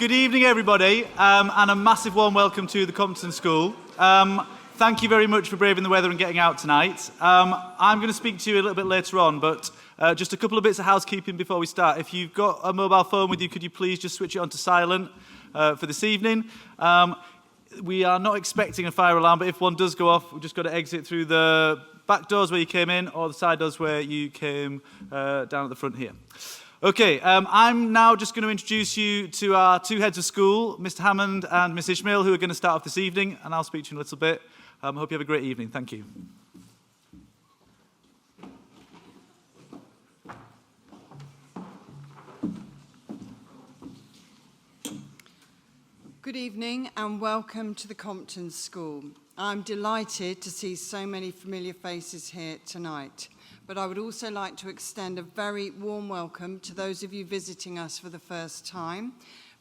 Good evening, everybody, and a massive warm welcome to the Compton School. Thank you very much for braving the weather and getting out tonight. I'm going to speak to you a little bit later on, but just a couple of bits of housekeeping before we start. If you've got a mobile phone with you, could you please just switch it on to silent for this evening? We are not expecting a fire alarm, but if one does go off, we've just got to exit through the back doors where you came in or the side doors where you came down at the front here. Okay, I'm now just going to introduce you to our two heads of school, Mr. Hammond and Miss Ismail, who are going to start off this evening, and I'll speak to you in a little bit. I hope you have a great evening. Thank you. Good evening and welcome to the Compton School. I'm delighted to see so many familiar faces here tonight, but I would also like to extend a very warm welcome to those of you visiting us for the first time.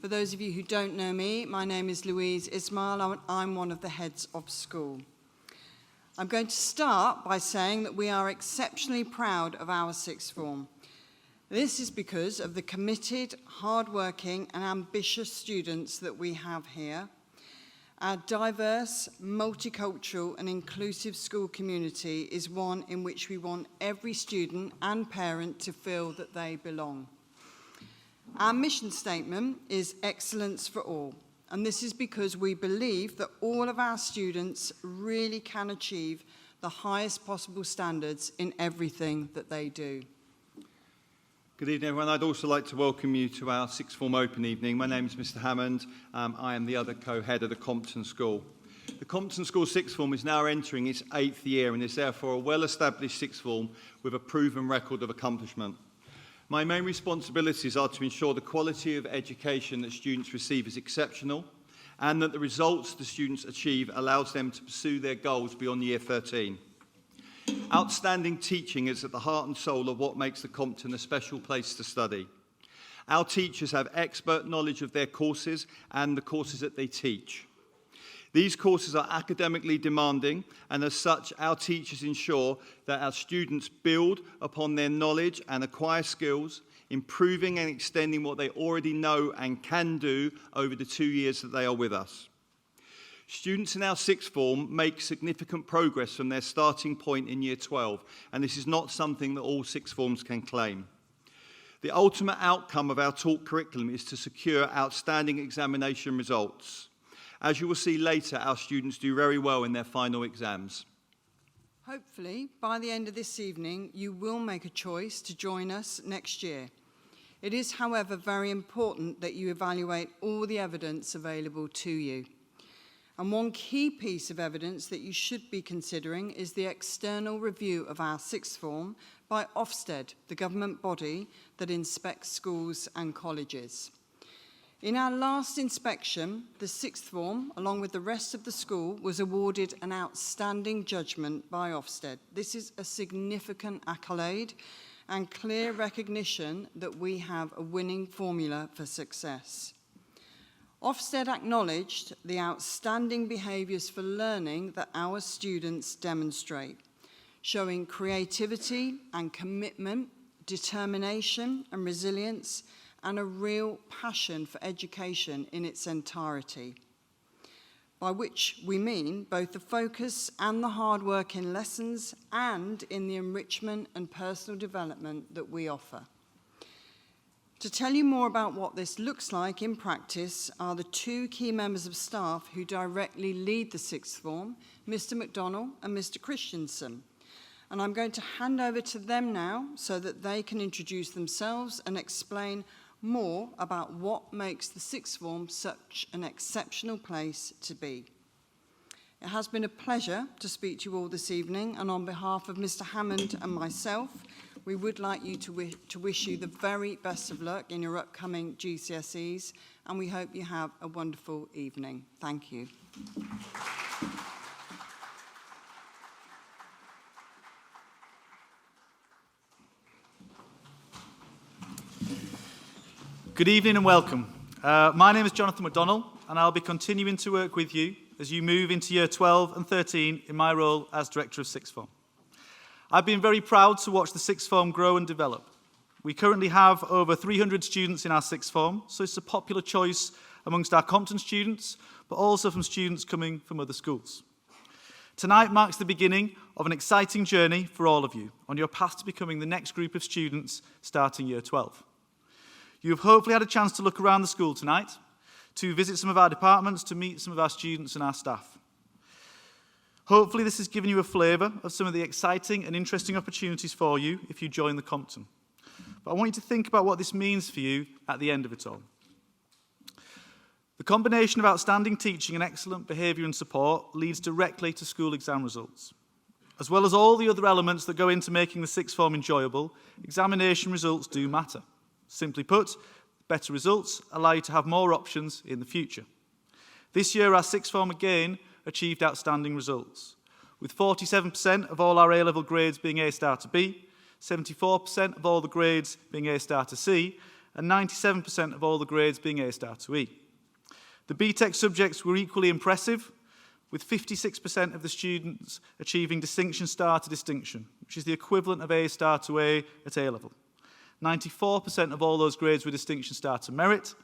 For those of you who don't know me, my name is Louise, Ismail, and I'm one of the heads of school. I'm going to start by saying that we are exceptionally proud of our sixth form. This is because of the committed, hard-working and ambitious students that we have here. Our diverse, multicultural and inclusive school community is one in which we want every student and parent to feel that they belong. Our mission statement is excellence for all, and this is because we believe that all of our students really can achieve the highest possible standards in everything that they do. Good evening, everyone. I'd also like to welcome you to our sixth form open evening. My name is Mr. Hammond. I am the other co-head of the Compton School. The Compton School sixth form is now entering its 8th year and is therefore a well-established sixth form with a proven record of accomplishment. My main responsibilities are to ensure the quality of education that students receive is exceptional and that the results the students achieve allows them to pursue their goals beyond year 13. Outstanding teaching is at the heart and soul of what makes the Compton a special place to study. Our teachers have expert knowledge of their courses and the courses that they teach. These courses are academically demanding, and as such, our teachers ensure that our students build upon their knowledge and acquire skills, improving and extending what they already know and can do over the 2 years that they are with us. Students in our sixth form make significant progress from their starting point in year 12, and this is not something that all sixth forms can claim. The ultimate outcome of our taught curriculum is to secure outstanding examination results. As you will see later, our students do very well in their final exams. Hopefully, by the end of this evening, you will make a choice to join us next year. It is, however, very important that you evaluate all the evidence available to you. And one key piece of evidence that you should be considering is the external review of our sixth form by Ofsted, the government body that inspects schools and colleges. In our last inspection, the sixth form, along with the rest of the school, was awarded an outstanding judgment by Ofsted. This is a significant accolade and clear recognition that we have a winning formula for success. Ofsted acknowledged the outstanding behaviours for learning that our students demonstrate, showing creativity and commitment, determination and resilience, and a real passion for education in its entirety, by which we mean both the focus and the hard work in lessons and in the enrichment and personal development that we offer. To tell you more about what this looks like in practice are the two key members of staff who directly lead the sixth form, Mr. McDonnell and Mr. Christensen. And I'm going to hand over to them now so that they can introduce themselves and explain more about what makes the sixth form such an exceptional place to be. It has been a pleasure to speak to you all this evening, and on behalf of Mr. Hammond and myself, we would like you to wish you the very best of luck in your upcoming GCSEs, and we hope you have a wonderful evening. Thank you. Good evening and welcome. My name is Jonathan McDonnell, and I'll be continuing to work with you as you move into year 12 and 13 in my role as Director of Sixth Form. I've been very proud to watch the Sixth Form grow and develop. We currently have over 300 students in our Sixth Form, so it's a popular choice amongst our Compton students, but also from students coming from other schools. Tonight marks the beginning of an exciting journey for all of you on your path to becoming the next group of students starting Year 12. You have hopefully had a chance to look around the school tonight, to visit some of our departments, to meet some of our students and our staff. Hopefully this has given you a flavour of some of the exciting and interesting opportunities for you if you join the Compton. But I want you to think about what this means for you at the end of it all. The combination of outstanding teaching and excellent behaviour and support leads directly to school exam results. As well as all the other elements that go into making the sixth form enjoyable, examination results do matter. Simply put, better results allow you to have more options in the future. This year, our sixth form again achieved outstanding results, with 47% of all our A-level grades being A-star to B, 74% of all the grades being A-star to C, and 97% of all the grades being A-star to E. The BTEC subjects were equally impressive, with 56% of the students achieving distinction star to distinction, which is the equivalent of A-star to A at A-level. 94% of all those grades were distinction star to merit,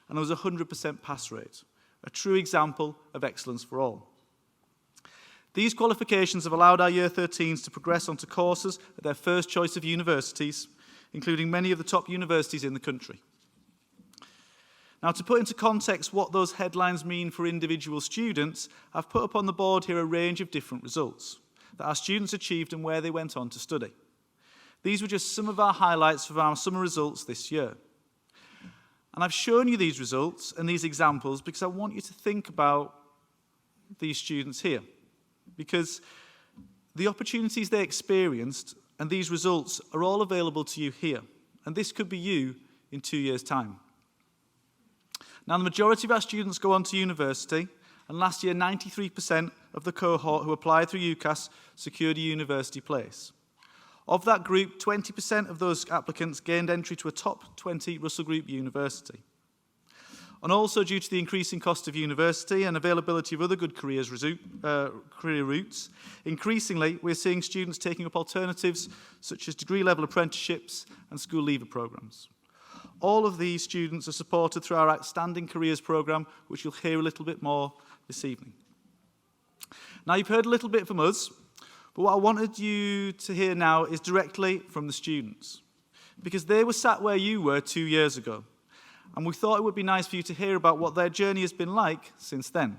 and there was a 100% pass rate, a true example of excellence for all. These qualifications have allowed our Year 13s to progress onto courses at their first choice of universities, including many of the top universities in the country. Now, to put into context what those headlines mean for individual students, I've put up on the board here a range of different results that our students achieved and where they went on to study. These were just some of our highlights from our summer results this year. And I've shown you these results and these examples because I want you to think about these students here. Because the opportunities they experienced and these results are all available to you here. And this could be you in 2 years' time. Now, the majority of our students go on to university, and last year 93% of the cohort who applied through UCAS secured a university place. Of that group, 20% of those applicants gained entry to a top 20 Russell Group university. And also due to the increasing cost of university and availability of other good career routes, increasingly we're seeing students taking up alternatives such as degree-level apprenticeships and school leaver programmes. All of these students are supported through our Outstanding Careers programme, which you'll hear a little bit more this evening. Now, you've heard a little bit from us, but what I wanted you to hear now is directly from the students, because they were sat where you were 2 years ago, and we thought it would be nice for you to hear about what their journey has been like since then.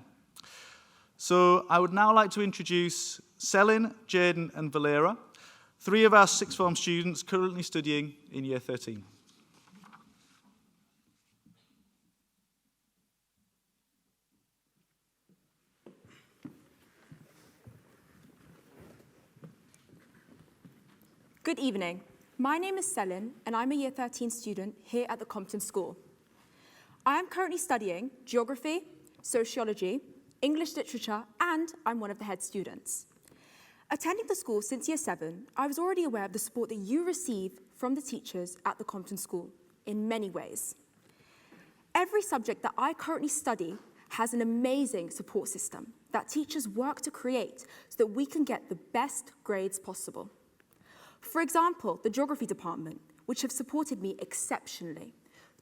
So I would now like to introduce Selin, Jaden and Valera, 3 of our sixth form students currently studying in Year 13. Good evening. My name is Selin, and I'm a Year 13 student here at the Compton School. I am currently studying geography, sociology, English literature, and I'm one of the head students. Attending the school since Year 7, I was already aware of the support that you receive from the teachers at the Compton School in many ways. Every subject that I currently study has an amazing support system that teachers work to create so that we can get the best grades possible. For example, the geography department, which have supported me exceptionally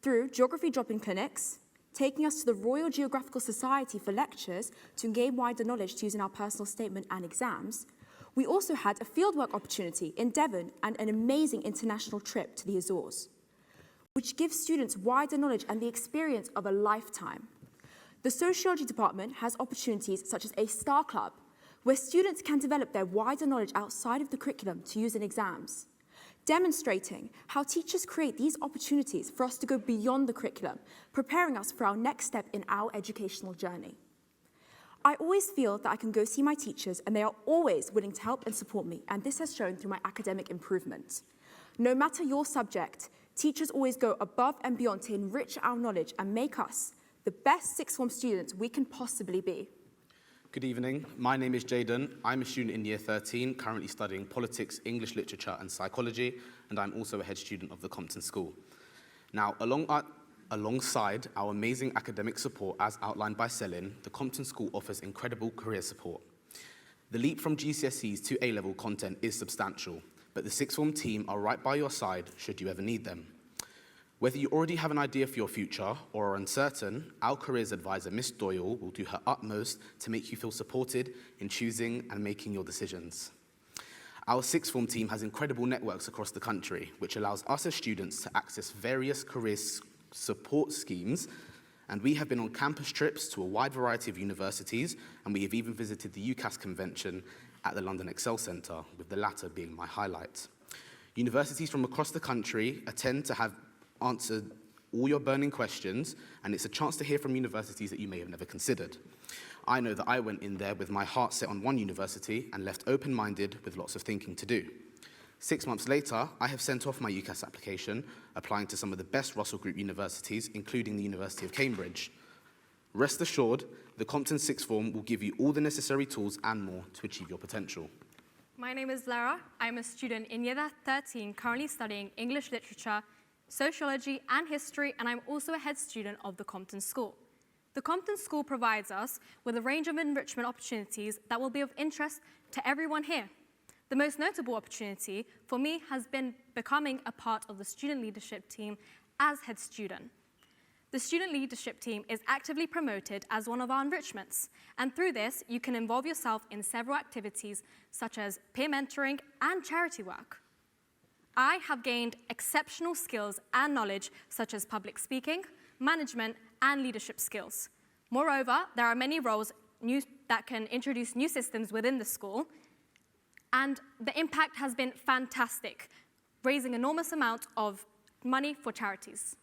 through geography drop-in clinics, taking us to the Royal Geographical Society for lectures to gain wider knowledge to use in our personal statement and exams. We also had a fieldwork opportunity in Devon and an amazing international trip to the Azores, which gives students wider knowledge and the experience of a lifetime. The sociology department has opportunities such as a STAR Club, where students can develop their wider knowledge outside of the curriculum to use in exams, demonstrating how teachers create these opportunities for us to go beyond the curriculum, preparing us for our next step in our educational journey. I always feel that I can go see my teachers and they are always willing to help and support me, and this has shown through my academic improvement. No matter your subject, teachers always go above and beyond to enrich our knowledge and make us the best sixth form students we can possibly be. Good evening. My name is Jaden. I'm a student in Year 13, currently studying politics, English literature and psychology, and I'm also a head student of the Compton School. Now, alongside our amazing academic support as outlined by Selin, the Compton School offers incredible career support. The leap from GCSEs to A-level content is substantial, but the sixth form team are right by your side should you ever need them. Whether you already have an idea for your future or are uncertain, our careers advisor, Miss Doyle, will do her utmost to make you feel supported in choosing and making your decisions. Our sixth form team has incredible networks across the country, which allows us as students to access various career support schemes, and we have been on campus trips to a wide variety of universities, and we have even visited the UCAS convention at the London Excel Centre, with the latter being my highlight. Universities from across the country attend to have answered all your burning questions, and it's a chance to hear from universities that you may have never considered. I know that I went in there with my heart set on one university and left open-minded with lots of thinking to do. 6 months later, I have sent off my UCAS application, applying to some of the best Russell Group universities, including the University of Cambridge. Rest assured, the Compton Sixth Form will give you all the necessary tools and more to achieve your potential. My name is Lara. I'm a student in Year 13, currently studying English Literature, Sociology and History, and I'm also a head student of the Compton School. The Compton School provides us with a range of enrichment opportunities that will be of interest to everyone here. The most notable opportunity for me has been becoming a part of the student leadership team as head student. The student leadership team is actively promoted as one of our enrichments, and through this, you can involve yourself in several activities such as peer mentoring and charity work. I have gained exceptional skills and knowledge such as public speaking, management, and leadership skills. Moreover, there are many roles that can introduce new systems within the school, and the impact has been fantastic, raising enormous amounts of money for charities.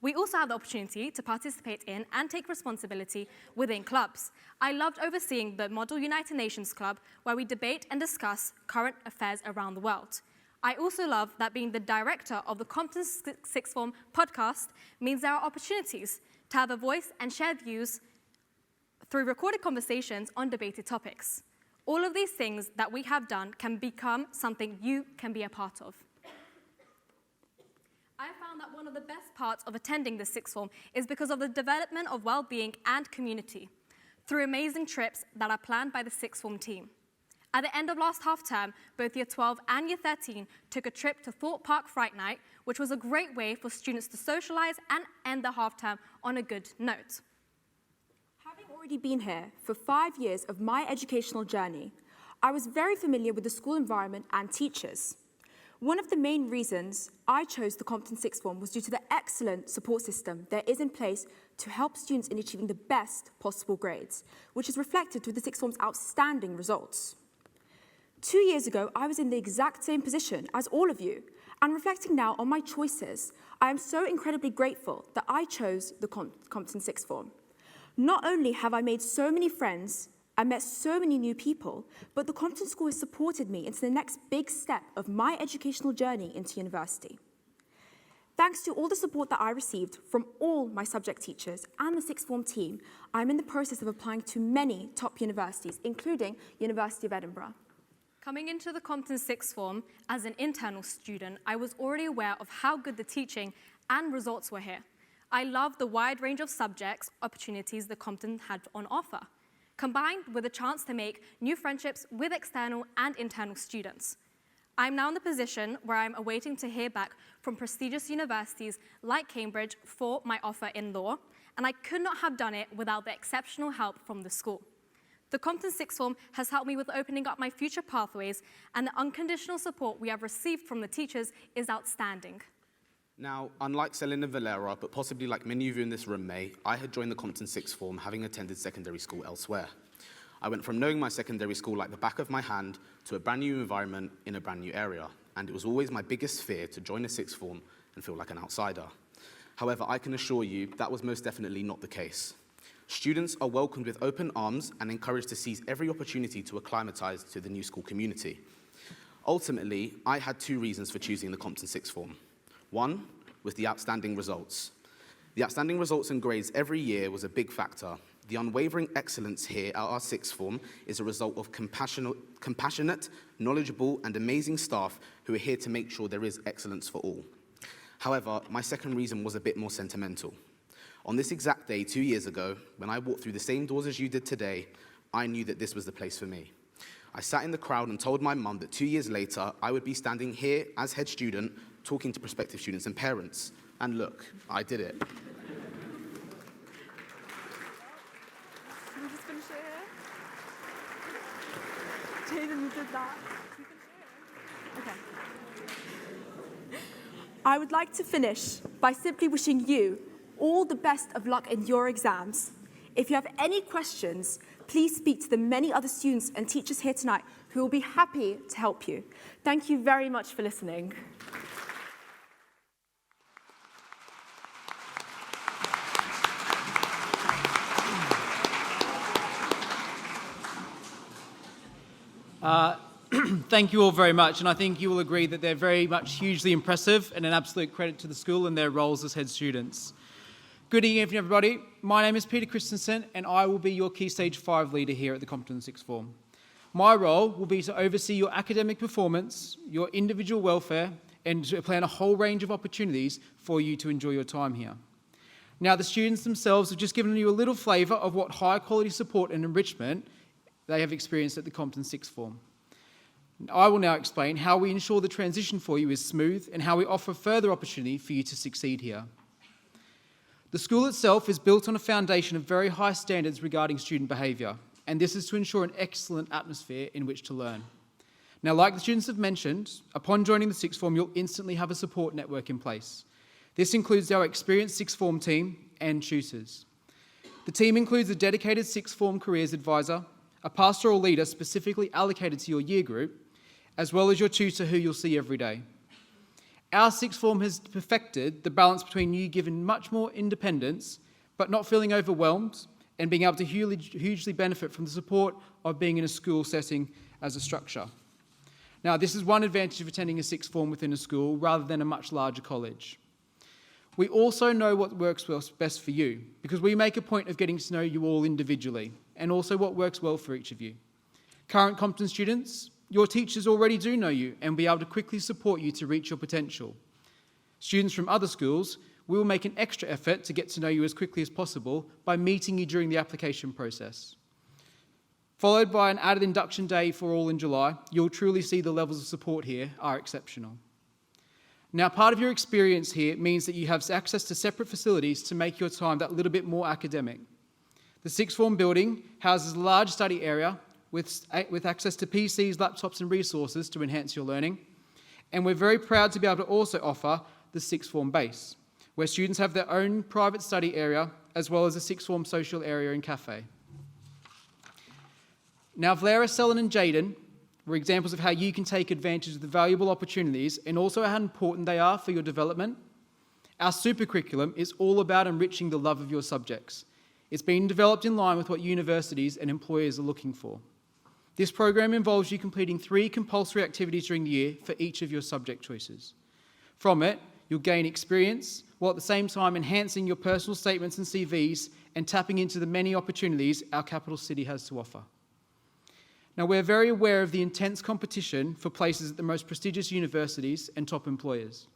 We also have the opportunity to participate in and take responsibility within clubs. I loved overseeing the Model United Nations Club, where we debate and discuss current affairs around the world. I also love that being the director of the Compton Sixth Form podcast means there are opportunities to have a voice and share views through recorded conversations on debated topics. All of these things that we have done can become something you can be a part of. I found that one of the best parts of attending the sixth form is because of the development of well-being and community through amazing trips that are planned by the sixth form team. At the end of last half-term, both Year 12 and Year 13 took a trip to Thorpe Park Fright Night, which was a great way for students to socialise and end the half-term on a good note. Having already been here for 5 years of my educational journey, I was very familiar with the school environment and teachers. One of the main reasons I chose the Compton Sixth Form was due to the excellent support system there is in place to help students in achieving the best possible grades, which is reflected through the Sixth Form's outstanding results. 2 years ago, I was in the exact same position as all of you, and reflecting now on my choices, I am so incredibly grateful that I chose the Compton Sixth Form. Not only have I made so many friends and met so many new people, but the Compton School has supported me into the next big step of my educational journey into university. Thanks to all the support that I received from all my subject teachers and the sixth form team, I'm in the process of applying to many top universities, including University of Edinburgh. Coming into the Compton Sixth Form as an internal student, I was already aware of how good the teaching and results were here. I loved the wide range of subjects, opportunities the Compton had on offer, combined with a chance to make new friendships with external and internal students. I'm now in the position where I'm awaiting to hear back from prestigious universities like Cambridge for my offer in law, and I could not have done it without the exceptional help from the school. The Compton Sixth Form has helped me with opening up my future pathways, and the unconditional support we have received from the teachers is outstanding. Now, unlike Selin and Valera, but possibly like many of you in this room may, I had joined the Compton Sixth Form having attended secondary school elsewhere. I went from knowing my secondary school like the back of my hand to a brand new environment in a brand new area, and it was always my biggest fear to join a sixth form and feel like an outsider. However, I can assure you that was most definitely not the case. Students are welcomed with open arms and encouraged to seize every opportunity to acclimatise to the new school community. Ultimately, I had two reasons for choosing the Compton Sixth Form. One was the outstanding results. The outstanding results and grades every year was a big factor. The unwavering excellence here at our sixth form is a result of compassionate, knowledgeable, and amazing staff who are here to make sure there is excellence for all. However, my second reason was a bit more sentimental. On this exact day 2 years ago, when I walked through the same doors as you did today, I knew that this was the place for me. I sat in the crowd and told my mum that 2 years later, I would be standing here as head student, talking to prospective students and parents. And look, I did it. Can we just finish it here? Jaden, you did that. Can we finish it here? Okay. I would like to finish by simply wishing you all the best of luck in your exams. If you have any questions, please speak to the many other students and teachers here tonight who will be happy to help you. Thank you very much for listening. Thank you all very much, and I think you will agree that they're very much hugely impressive and an absolute credit to the school and their roles as head students. Good evening, everybody. My name is Peter Christensen, and I will be your Key Stage 5 leader here at the Compton Sixth Form. My role will be to oversee your academic performance, your individual welfare, and to plan a whole range of opportunities for you to enjoy your time here. Now, the students themselves have just given you a little flavour of what high-quality support and enrichment they have experienced at the Compton Sixth Form. I will now explain how we ensure the transition for you is smooth and how we offer further opportunity for you to succeed here. The school itself is built on a foundation of very high standards regarding student behaviour, and this is to ensure an excellent atmosphere in which to learn. Now, like the students have mentioned, upon joining the Sixth Form, you'll instantly have a support network in place. This includes our experienced Sixth Form team and tutors. The team includes a dedicated Sixth Form careers advisor, a pastoral leader specifically allocated to your year group, as well as your tutor who you'll see every day. Our Sixth Form has perfected the balance between you given much more independence, but not feeling overwhelmed, and being able to hugely benefit from the support of being in a school setting as a structure. Now, this is one advantage of attending a Sixth Form within a school rather than a much larger college. We also know what works best for you, because we make a point of getting to know you all individually, and also what works well for each of you. Current Compton students, your teachers already do know you and will be able to quickly support you to reach your potential. Students from other schools, we will make an extra effort to get to know you as quickly as possible by meeting you during the application process. Followed by an added induction day for all in July, you'll truly see the levels of support here are exceptional. Now, part of your experience here means that you have access to separate facilities to make your time that little bit more academic. The Sixth Form building houses a large study area with access to PCs, laptops and resources to enhance your learning. And we're very proud to be able to also offer the Sixth Form base, where students have their own private study area, as well as a Sixth Form social area and cafe. Now, Vlara, Selin and Jaden were examples of how you can take advantage of the valuable opportunities and also how important they are for your development. Our super curriculum is all about enriching the love of your subjects. It's been developed in line with what universities and employers are looking for. This program involves you completing 3 compulsory activities during the year for each of your subject choices. From it, you'll gain experience, while at the same time enhancing your personal statements and CVs and tapping into the many opportunities our capital city has to offer. Now, we're very aware of the intense competition for places at the most prestigious universities and top employers.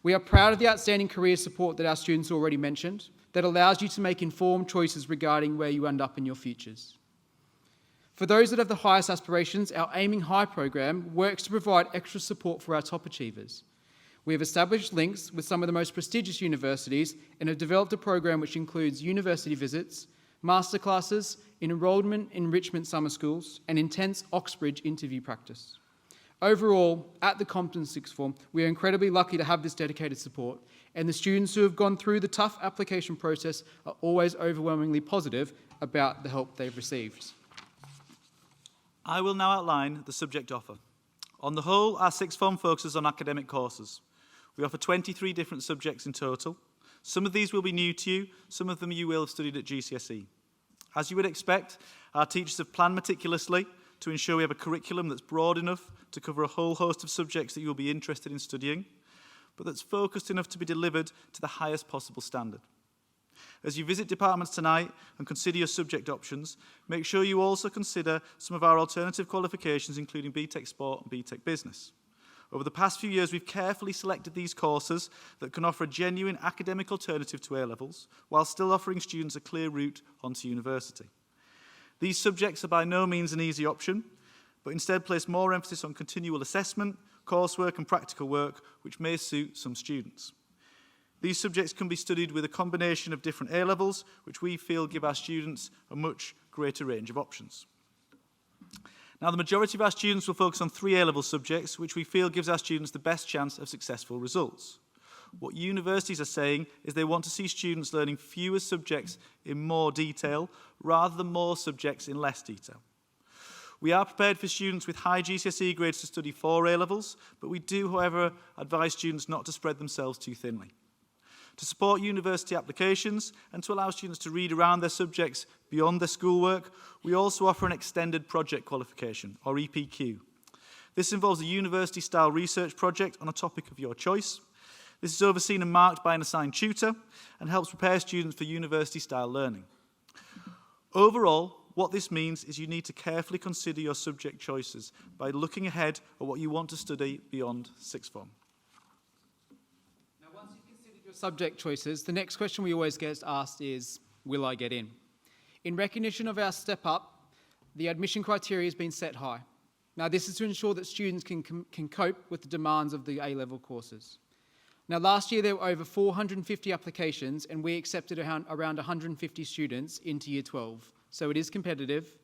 We are proud of the outstanding career support that our students already mentioned that allows you to make informed choices regarding where you end up in your futures. For those that have the highest aspirations, our Aiming High program works to provide extra support for our top achievers. We have established links with some of the most prestigious universities and have developed a program which includes university visits, masterclasses, enrolment enrichment summer schools, and intense Oxbridge interview practice. Overall, at the Compton Sixth Form, we are incredibly lucky to have this dedicated support, and the students who have gone through the tough application process are always overwhelmingly positive about the help they've received. I will now outline the subject offer. On the whole, our Sixth Form focuses on academic courses. We offer 23 different subjects in total. Some of these will be new to you, some of them you will have studied at GCSE. As you would expect, our teachers have planned meticulously to ensure we have a curriculum that's broad enough to cover a whole host of subjects that you will be interested in studying, but that's focused enough to be delivered to the highest possible standard. As you visit departments tonight and consider your subject options, make sure you also consider some of our alternative qualifications, including BTEC Sport and BTEC Business. Over the past few years, we've carefully selected these courses that can offer a genuine academic alternative to A-levels, while still offering students a clear route onto university. These subjects are by no means an easy option, but instead place more emphasis on continual assessment, coursework and practical work, which may suit some students. These subjects can be studied with a combination of different A-levels, which we feel give our students a much greater range of options. Now, the majority of our students will focus on 3 A-level subjects, which we feel gives our students the best chance of successful results. What universities are saying is they want to see students learning fewer subjects in more detail, rather than more subjects in less detail. We are prepared for students with high GCSE grades to study 4 A-levels, but we do, however, advise students not to spread themselves too thinly. To support university applications and to allow students to read around their subjects beyond their schoolwork, we also offer an extended project qualification, or EPQ. This involves a university-style research project on a topic of your choice. This is overseen and marked by an assigned tutor and helps prepare students for university-style learning. Overall, what this means is you need to carefully consider your subject choices by looking ahead at what you want to study beyond sixth form. Subject choices, the next question we always get asked is, will I get in? In recognition of our step up, the admission criteria has been set high. Now, this is to ensure that students can cope with the demands of the A-level courses. Now, last year there were over 450 applications and we accepted around 150 students into Year 12, so it is competitive.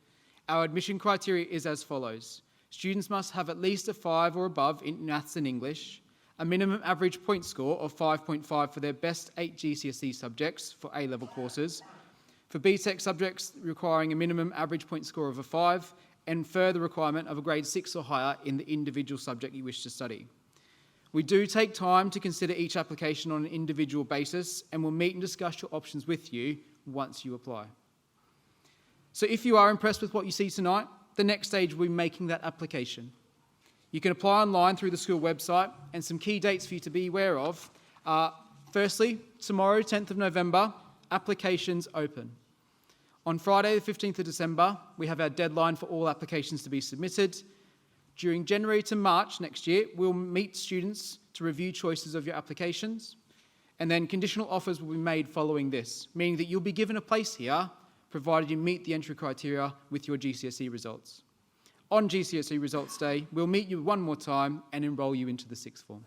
Our admission criteria is as follows. Students must have at least a 5 or above in maths and English, a minimum average point score of 5.5 for their best 8 GCSE subjects for A-level courses, for BTEC subjects requiring a minimum average point score of a 5, and further requirement of a grade 6 or higher in the individual subject you wish to study. We do take time to consider each application on an individual basis and will meet and discuss your options with you once you apply. So if you are impressed with what you see tonight, the next stage will be making that application. You can apply online through the school website, and some key dates for you to be aware of are, firstly, tomorrow, 10th of November, applications open. On Friday, the 15th of December, we have our deadline for all applications to be submitted. During January to March next year, we'll meet students to review choices of your applications, and then conditional offers will be made following this, meaning that you'll be given a place here, provided you meet the entry criteria with your GCSE results. On GCSE results day, we'll meet you one more time and enrol you into the sixth form.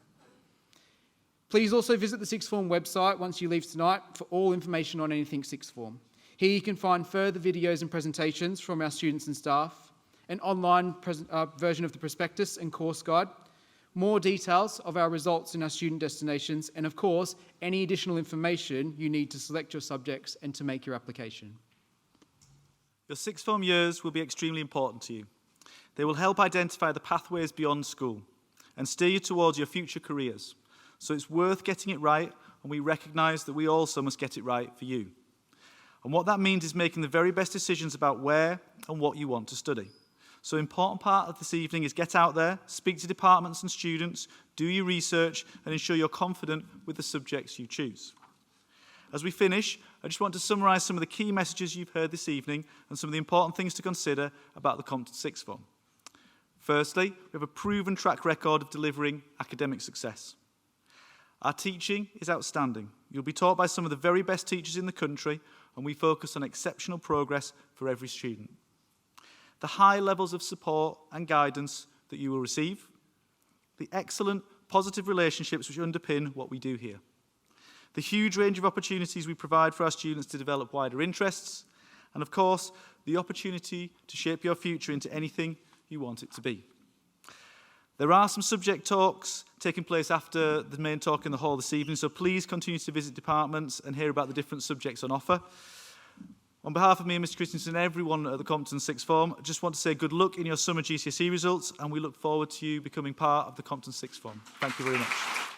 Please also visit the sixth form website once you leave tonight for all information on anything sixth form. Here you can find further videos and presentations from our students and staff, an online version of the prospectus and course guide, more details of our results in our student destinations, and of course, any additional information you need to select your subjects and to make your application. Your sixth form years will be extremely important to you. They will help identify the pathways beyond school and steer you towards your future careers. So it's worth getting it right, and we recognise that we also must get it right for you. And what that means is making the very best decisions about where and what you want to study. So an important part of this evening is get out there, speak to departments and students, do your research, and ensure you're confident with the subjects you choose. As we finish, I just want to summarise some of the key messages you've heard this evening and some of the important things to consider about the Compton Sixth Form. Firstly, we have a proven track record of delivering academic success. Our teaching is outstanding. You'll be taught by some of the very best teachers in the country, and we focus on exceptional progress for every student. The high levels of support and guidance that you will receive, the excellent positive relationships which underpin what we do here, the huge range of opportunities we provide for our students to develop wider interests, and of course, the opportunity to shape your future into anything you want it to be. There are some subject talks taking place after the main talk in the hall this evening, so please continue to visit departments and hear about the different subjects on offer. On behalf of me and Mr. Christensen and everyone at the Compton Sixth Form, I just want to say good luck in your summer GCSE results, and we look forward to you becoming part of the Compton Sixth Form. Thank you very much.